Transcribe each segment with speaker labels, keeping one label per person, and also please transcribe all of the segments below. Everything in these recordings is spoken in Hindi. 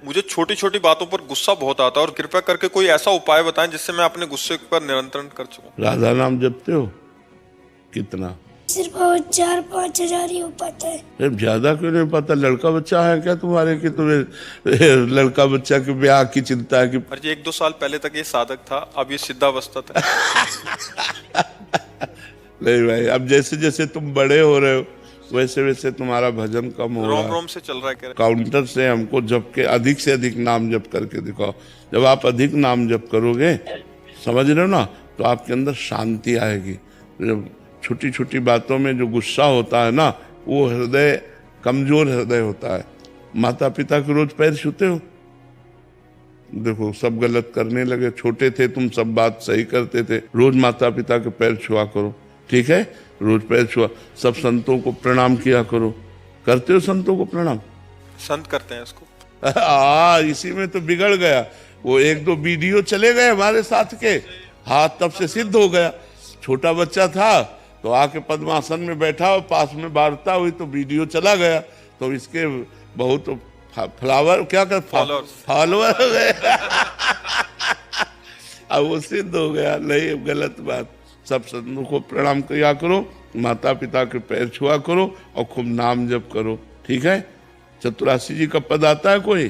Speaker 1: मुझे छोटी छोटी बातों पर गुस्सा बहुत आता है और कृपया करके कोई ऐसा उपाय बताएं जिससे मैं अपने गुस्से पर नियंत्रण कर सकूं।
Speaker 2: राधा नाम जपते हो? कितना?
Speaker 3: सिर्फ 4-5 हजार ही हो पाता है।
Speaker 2: अरे ज्यादा क्यों नहीं पता? लड़का बच्चा है क्या तुम्हारे कि तुम्हें लड़का बच्चा के ब्याह की चिंता है कि?
Speaker 1: और ये 1-2 साल पहले तक ये साधक था, अब ये सिद्धावस्था था।
Speaker 2: नहीं भाई, अब जैसे जैसे तुम बड़े हो रहे हो वैसे वैसे तुम्हारा भजन कम हो रहा
Speaker 1: रोम
Speaker 2: है।
Speaker 1: रोम से चल रहा है कह रहे।
Speaker 2: काउंटर से हमको जप के अधिक से अधिक नाम जप करके दिखाओ। जब आप अधिक नाम जप करोगे, समझ रहे हो ना, तो आपके अंदर शांति आएगी। जब छोटी छोटी बातों में जो गुस्सा होता है ना, वो हृदय कमजोर हृदय होता है। माता पिता के रोज पैर छूते हो? देखो सब गलत करने लगे। छोटे थे तुम, सब बात सही करते थे। रोज माता पिता के पैर छुआ करो, ठीक है? रोज पैर छुआ। सब संतों को प्रणाम किया करो। करते हो संतों को प्रणाम?
Speaker 1: संत करते हैं इसको।
Speaker 2: इसी में तो बिगड़ गया। वो 1-2 वीडियो चले गए हमारे साथ के, हाथ तब से सिद्ध हो गया। छोटा बच्चा था तो आके पद्मासन में बैठा और पास में वार्ता हुई तो वीडियो चला गया। तो इसके बहुत फ्लावर क्या कर फॉलोअर हो गए। अब वो सिद्ध हो गया। नहीं, गलत बात। सब संतों को प्रणाम किया करो, माता पिता के पैर छुआ करो और खूब नाम जप करो, ठीक है? चतुरासी जी का पद आता है कोई?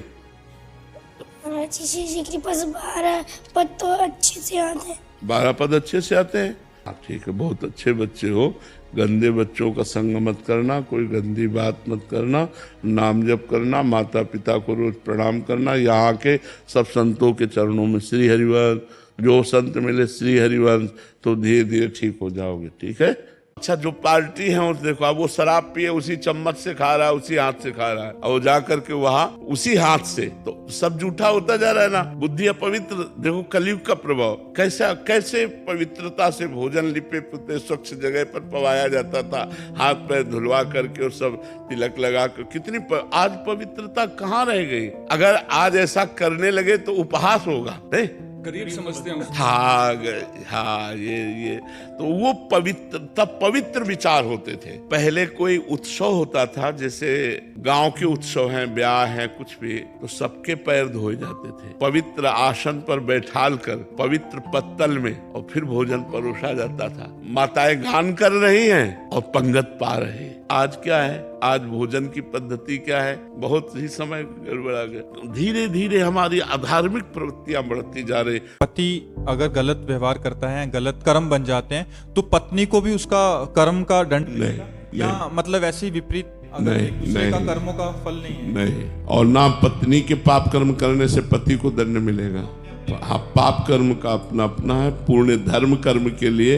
Speaker 3: जी की पास 12 पद तो अच्छे से आते हैं।
Speaker 2: 12 पद अच्छे से आते हैं? हाँ ठीक है, बहुत अच्छे बच्चे हो। गंदे बच्चों का संग मत करना, कोई गंदी बात मत करना, नाम जप करना, माता पिता को रोज प्रणाम करना। यहाँ के सब संतों के चरणों में श्री हरिवंश, जो संत मिले श्री हरिवंश, तो धीरे धीरे ठीक हो जाओगे, ठीक है? अच्छा, जो पार्टी है उस देखो, अब वो शराब पिए उसी चम्मच से खा रहा है, उसी हाथ से खा रहा है, और जा करके वहां उसी हाथ से, तो सब झूठा होता जा रहा है ना। बुद्धि अपवित्र। देखो कलयुग का प्रभाव कैसा, कैसे पवित्रता से भोजन लिपे पुते स्वच्छ जगह पर पवाया जाता था, हाथ पैर धुलवा करके और सब तिलक लगा कर। कितनी आज पवित्रता कहाँ रह गई? अगर आज ऐसा करने लगे तो उपहास होगा, नहीं?
Speaker 4: करीब समझते हैं।
Speaker 2: हाँ, ये तो वो पवित्र, तब पवित्र विचार होते थे। पहले कोई उत्सव होता था, जैसे गांव के उत्सव हैं, ब्याह हैं, कुछ भी, तो सबके पैर धोए जाते थे, पवित्र आसन पर बैठाल कर, पवित्र पत्तल में, और फिर भोजन परोसा जाता था। माताएं गान कर रही हैं और पंगत पा रहे हैं। आज क्या है? आज भोजन की पद्धति क्या है? बहुत ही समय गड़बड़ा गया। धीरे धीरे हमारी अधार्मिक प्रवृत्तियां बढ़ती जा रही।
Speaker 5: पति अगर गलत व्यवहार करता है, गलत कर्म बन जाते हैं, तो पत्नी को भी उसका कर्म का दंड मिलेगा? या मतलब ऐसी विपरीत दूसरे का कर्मों का फल नहीं है?
Speaker 2: नहीं, और ना पत्नी के पाप कर्म करने से पति को दंड मिलेगा। हाँ, पाप कर्म का अपना अपना है। पूर्ण धर्म कर्म के लिए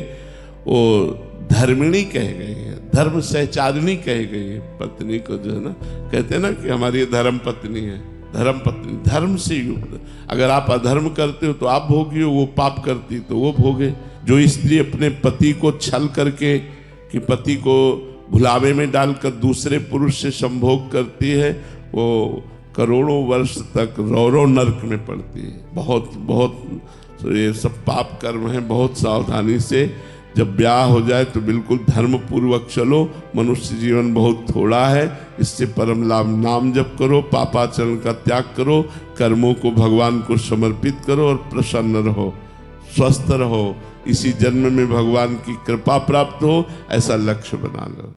Speaker 2: वो धर्मिणी कह गई है, धर्म सहचारिणी कह गई है पत्नी को, जो है ना, कहते हैं ना कि हमारी धर्म पत्नी है। धर्म पत्नी, धर्म से युक्त। अगर आप अधर्म करते हो तो आप भोगी हो, वो पाप करती तो वो भोगे। जो स्त्री अपने पति को छल करके, कि पति को भुलावे में डालकर दूसरे पुरुष से संभोग करती है, वो करोड़ों वर्ष तक रौरव नरक में पड़ती है। बहुत बहुत तो ये सब पाप कर्म है। बहुत सावधानी से जब ब्याह हो जाए तो बिल्कुल धर्म पूर्वक चलो। मनुष्य जीवन बहुत थोड़ा है, इससे परम लाभ नाम जप करो, पापाचरण का त्याग करो, कर्मों को भगवान को समर्पित करो और प्रसन्न रहो, स्वस्थ रहो। इसी जन्म में भगवान की कृपा प्राप्त हो, ऐसा लक्ष्य बना लो।